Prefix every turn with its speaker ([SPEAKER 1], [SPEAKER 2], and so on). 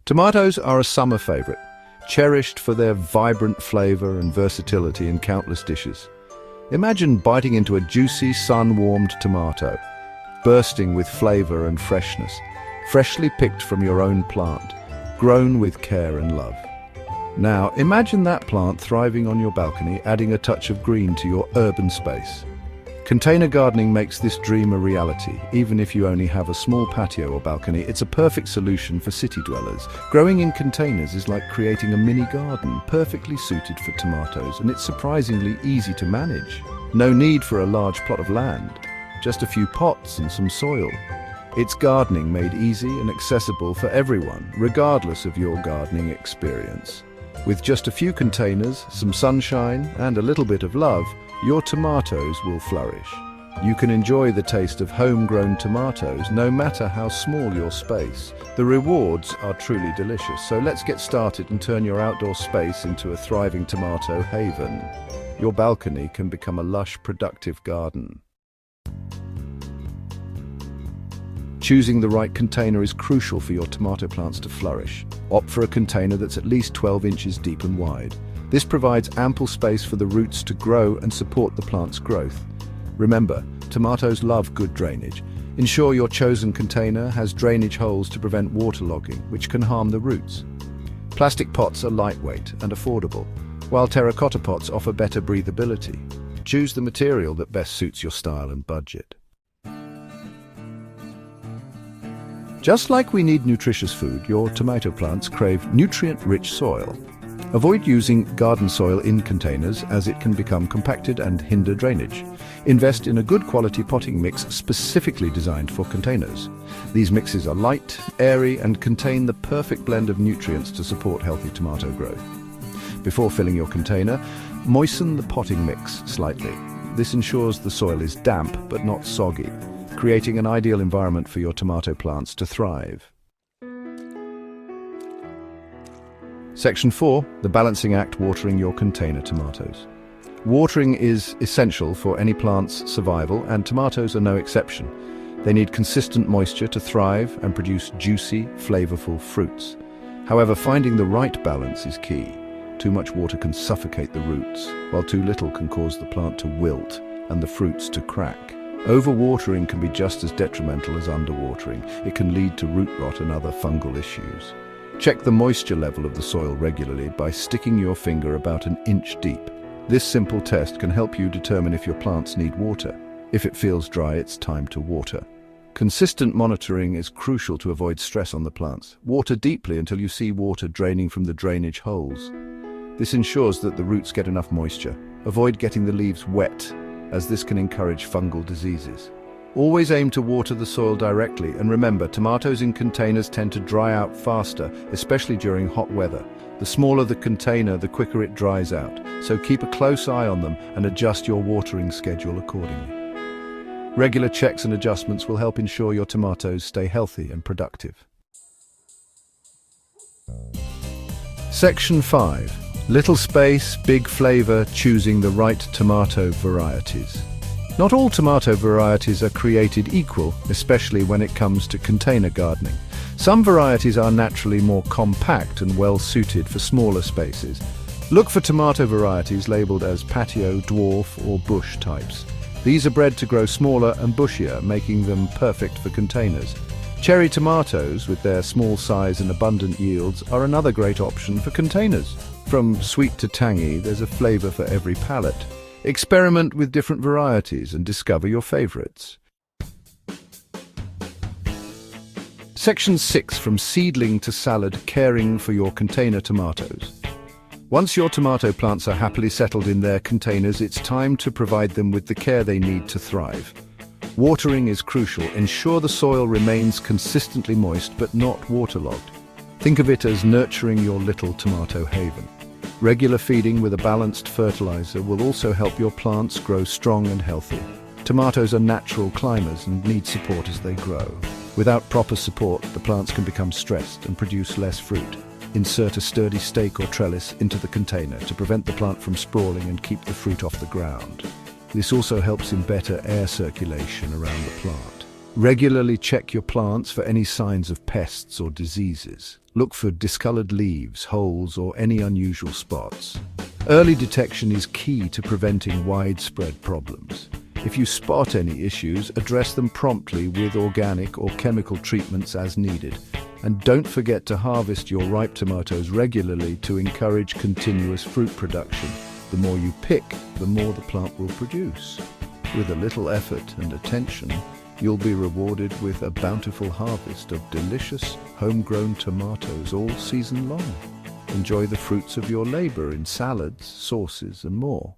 [SPEAKER 1] Tomatoes are a summer favorite, cherished for their vibrant flavor and versatility in countless dishes. Imagine biting into a juicy, sun-warmed tomato, bursting with flavor and freshness, freshly picked from your own plant, grown with care and love. Now, imagine that plant thriving on your balcony, adding a touch of green to your urban space. Container gardening makes this dream a reality. Even if you only have a small patio or balcony, it's a perfect solution for city dwellers. Growing in containers is like creating a mini garden, perfectly suited for tomatoes, and it's surprisingly easy to manage. No need for a large plot of land, just a few pots and some soil. It's gardening made easy and accessible for everyone, regardless of your gardening experience. With just a few containers, some sunshine, and a little bit of love, your tomatoes will flourish. You can enjoy the taste of homegrown tomatoes no matter how small your space. The rewards are truly delicious, so let's get started and turn your outdoor space into a thriving tomato haven. Your balcony can become a lush, productive garden. Choosing the right container is crucial for your tomato plants to flourish. Opt for a container that's at least 12 inches deep and wide. This provides ample space for the roots to grow and support the plant's growth. Remember, tomatoes love good drainage. Ensure your chosen container has drainage holes to prevent waterlogging, which can harm the roots. Plastic pots are lightweight and affordable, while terracotta pots offer better breathability. Choose the material that best suits your style and budget. Just like we need nutritious food, your tomato plants crave nutrient-rich soil. Avoid using garden soil in containers as it can become compacted and hinder drainage. Invest in a good quality potting mix specifically designed for containers. These mixes are light, airy, and contain the perfect blend of nutrients to support healthy tomato growth. Before filling your container, moisten the potting mix slightly. This ensures the soil is damp but not soggy, creating an ideal environment for your tomato plants to thrive. Section 4. The balancing act: watering your container tomatoes. Watering is essential for any plant's survival, and tomatoes are no exception. They need consistent moisture to thrive and produce juicy, flavorful fruits. However, finding the right balance is key. Too much water can suffocate the roots, while too little can cause the plant to wilt and the fruits to crack. Overwatering can be just as detrimental as underwatering. It can lead to root rot and other fungal issues. Check the moisture level of the soil regularly by sticking your finger about an inch deep. This simple test can help you determine if your plants need water. If it feels dry, it's time to water. Consistent monitoring is crucial to avoid stress on the plants. Water deeply until you see water draining from the drainage holes. This ensures that the roots get enough moisture. Avoid getting the leaves wet, as this can encourage fungal diseases. Always aim to water the soil directly, and remember, tomatoes in containers tend to dry out faster, especially during hot weather. The smaller the container, the quicker it dries out, so keep a close eye on them and adjust your watering schedule accordingly. Regular checks and adjustments will help ensure your tomatoes stay healthy and productive. Section 5. Little space, big flavor, choosing the right tomato varieties. Not all tomato varieties are created equal, especially when it comes to container gardening. Some varieties are naturally more compact and well suited for smaller spaces. Look for tomato varieties labeled as patio, dwarf, or bush types. These are bred to grow smaller and bushier, making them perfect for containers. Cherry tomatoes, with their small size and abundant yields, are another great option for containers. From sweet to tangy, there's a flavor for every palate. Experiment with different varieties and discover your favorites. Section 6. From seedling to salad, caring for your container tomatoes. Once your tomato plants are happily settled in their containers, it's time to provide them with the care they need to thrive. Watering is crucial. Ensure the soil remains consistently moist but not waterlogged. Think of it as nurturing your little tomato haven. Regular feeding with a balanced fertilizer will also help your plants grow strong and healthy. Tomatoes are natural climbers and need support as they grow. Without proper support, the plants can become stressed and produce less fruit. Insert a sturdy stake or trellis into the container to prevent the plant from sprawling and keep the fruit off the ground. This also helps in better air circulation around the plant. Regularly check your plants for any signs of pests or diseases. Look for discolored leaves, holes, or any unusual spots. Early detection is key to preventing widespread problems. If you spot any issues, address them promptly with organic or chemical treatments as needed. And don't forget to harvest your ripe tomatoes regularly to encourage continuous fruit production. The more you pick, the more the plant will produce. With a little effort and attention, you'll be rewarded with a bountiful harvest of delicious, homegrown tomatoes all season long. Enjoy the fruits of your labor in salads, sauces, and more.